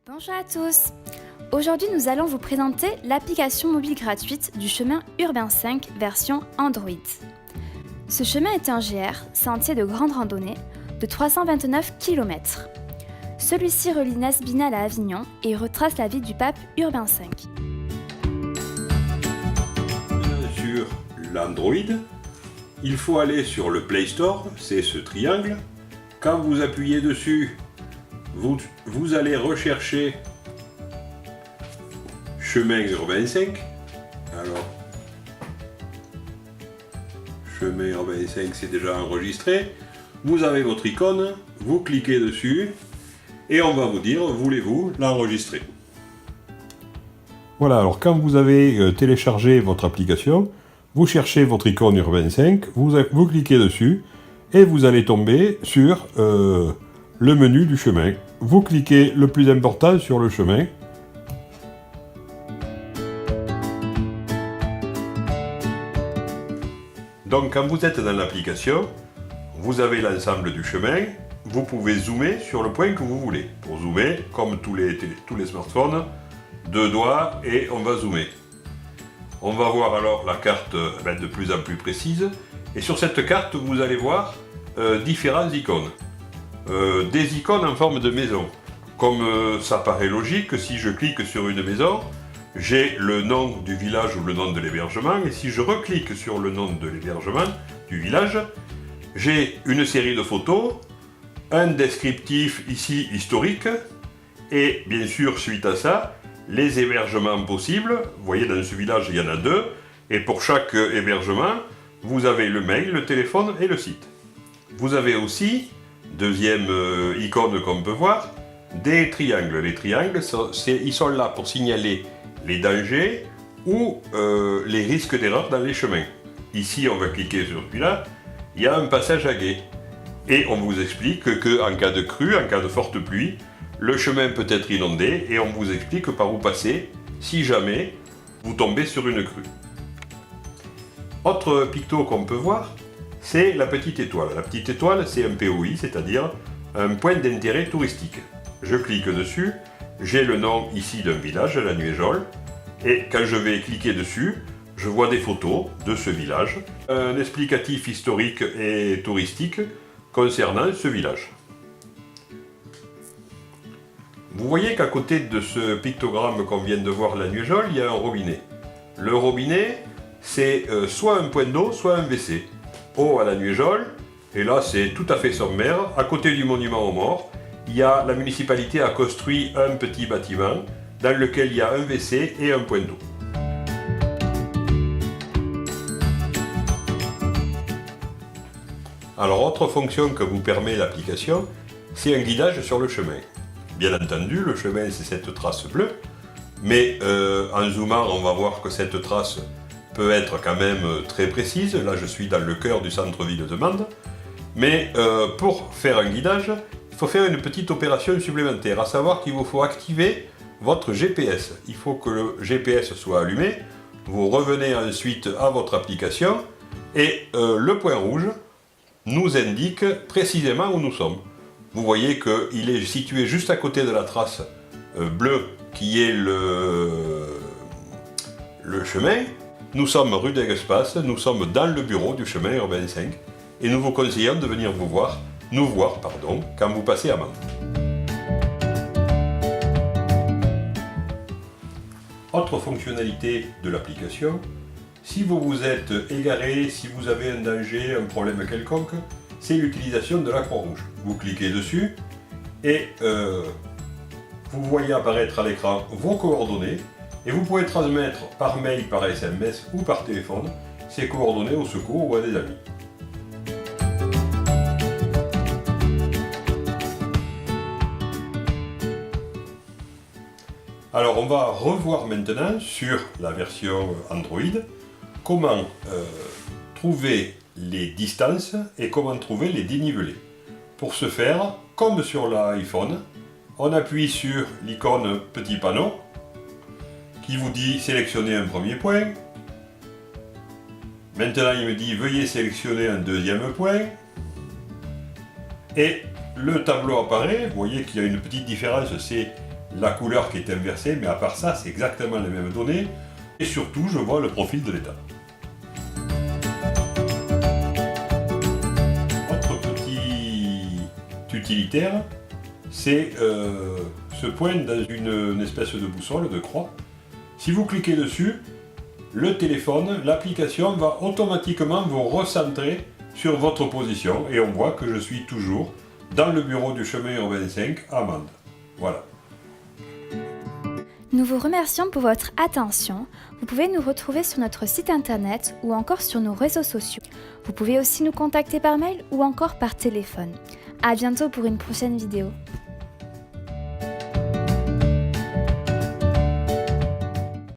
Bonjour à tous. Aujourd'hui, nous allons vous présenter l'application mobile gratuite du chemin Urbain 5 version Android. Ce chemin est un GR, sentier de grande randonnée, de 329 km. Celui-ci relie Nasbinal à Avignon et retrace la vie du pape Urbain V. Sur l'Android, il faut aller sur le Play Store, c'est ce triangle. Quand vous appuyez dessus, vous allez rechercher chemin urbain 5. Alors, chemin urbain 5, c'est déjà enregistré. Vous avez votre icône, vous cliquez dessus et on va vous dire, voulez-vous l'enregistrer? Voilà, alors quand vous avez téléchargé votre application, vous cherchez votre icône urbain 5, vous cliquez dessus et vous allez tomber sur le menu du chemin. Vous cliquez le plus important sur le chemin. Donc quand vous êtes dans l'application, vous avez l'ensemble du chemin. Vous pouvez zoomer sur le point que vous voulez. Pour zoomer, comme tous les smartphones, deux doigts et on va zoomer. On va voir alors la carte de plus en plus précise. Et sur cette carte, vous allez voir différentes icônes. Des icônes en forme de maison. Comme ça paraît logique, si je clique sur une maison, j'ai le nom du village ou le nom de l'hébergement, et si je reclique sur le nom de l'hébergement du village, j'ai une série de photos, un descriptif ici historique, et bien sûr suite à ça, les hébergements possibles. Vous voyez, dans ce village il y en a deux, et pour chaque hébergement, vous avez le mail, le téléphone et le site. Vous avez aussi, deuxième icône qu'on peut voir, des triangles. Les triangles, ils sont là pour signaler les dangers ou les risques d'erreur dans les chemins. Ici, on va cliquer sur celui-là, il y a un passage à gué. Et on vous explique qu'en cas de crue, en cas de forte pluie, le chemin peut être inondé et on vous explique par où passer si jamais vous tombez sur une crue. Autre picto qu'on peut voir, c'est la petite étoile. La petite étoile, c'est un POI, c'est-à-dire un point d'intérêt touristique. Je clique dessus, j'ai le nom ici d'un village, la Nuéjole, et quand je vais cliquer dessus, je vois des photos de ce village, un explicatif historique et touristique concernant ce village. Vous voyez qu'à côté de ce pictogramme qu'on vient de voir, la Nuéjole, il y a un robinet. Le robinet, c'est soit un point d'eau, soit un WC. Eau à la Nuéjole, et là c'est tout à fait sommaire. À côté du monument aux morts, la municipalité a construit un petit bâtiment dans lequel il y a un WC et un point d'eau. Alors, autre fonction que vous permet l'application, c'est un guidage sur le chemin. Bien entendu, le chemin c'est cette trace bleue, mais en zoomant, on va voir que cette trace peut être quand même très précise. Là, je suis dans le cœur du centre-ville de Mende. Mais pour faire un guidage, il faut faire une petite opération supplémentaire, à savoir qu'il vous faut activer votre GPS. Il faut que le GPS soit allumé. Vous revenez ensuite à votre application et le point rouge nous indique précisément où nous sommes. Vous voyez qu'il est situé juste à côté de la trace bleue qui est le chemin. Nous sommes rue d'Aiguespace, nous sommes dans le bureau du chemin urbain 5 et nous vous conseillons de venir nous voir quand vous passez à Mende. Autre fonctionnalité de l'application, si vous vous êtes égaré, si vous avez un danger, un problème quelconque, c'est l'utilisation de la Croix-Rouge. Vous cliquez dessus et vous voyez apparaître à l'écran vos coordonnées et vous pouvez transmettre par mail, par SMS ou par téléphone ces coordonnées au secours ou à des amis. Alors on va revoir maintenant sur la version Android comment trouver les distances et comment trouver les dénivelés. Pour ce faire, comme sur l'iPhone, on appuie sur l'icône petit panneau qui vous dit sélectionner un premier point. Maintenant il me dit veuillez sélectionner un deuxième point. Et le tableau apparaît, vous voyez qu'il y a une petite différence, c'est la couleur qui est inversée, mais à part ça, c'est exactement les mêmes données. Et surtout, je vois le profil de l'état. Autre petit utilitaire, c'est ce point dans une espèce de boussole, de croix. Si vous cliquez dessus, le téléphone, l'application va automatiquement vous recentrer sur votre position et on voit que je suis toujours dans le bureau du chemin urbain 5 à Mende. Voilà. Nous vous remercions pour votre attention. Vous pouvez nous retrouver sur notre site internet ou encore sur nos réseaux sociaux. Vous pouvez aussi nous contacter par mail ou encore par téléphone. À bientôt pour une prochaine vidéo.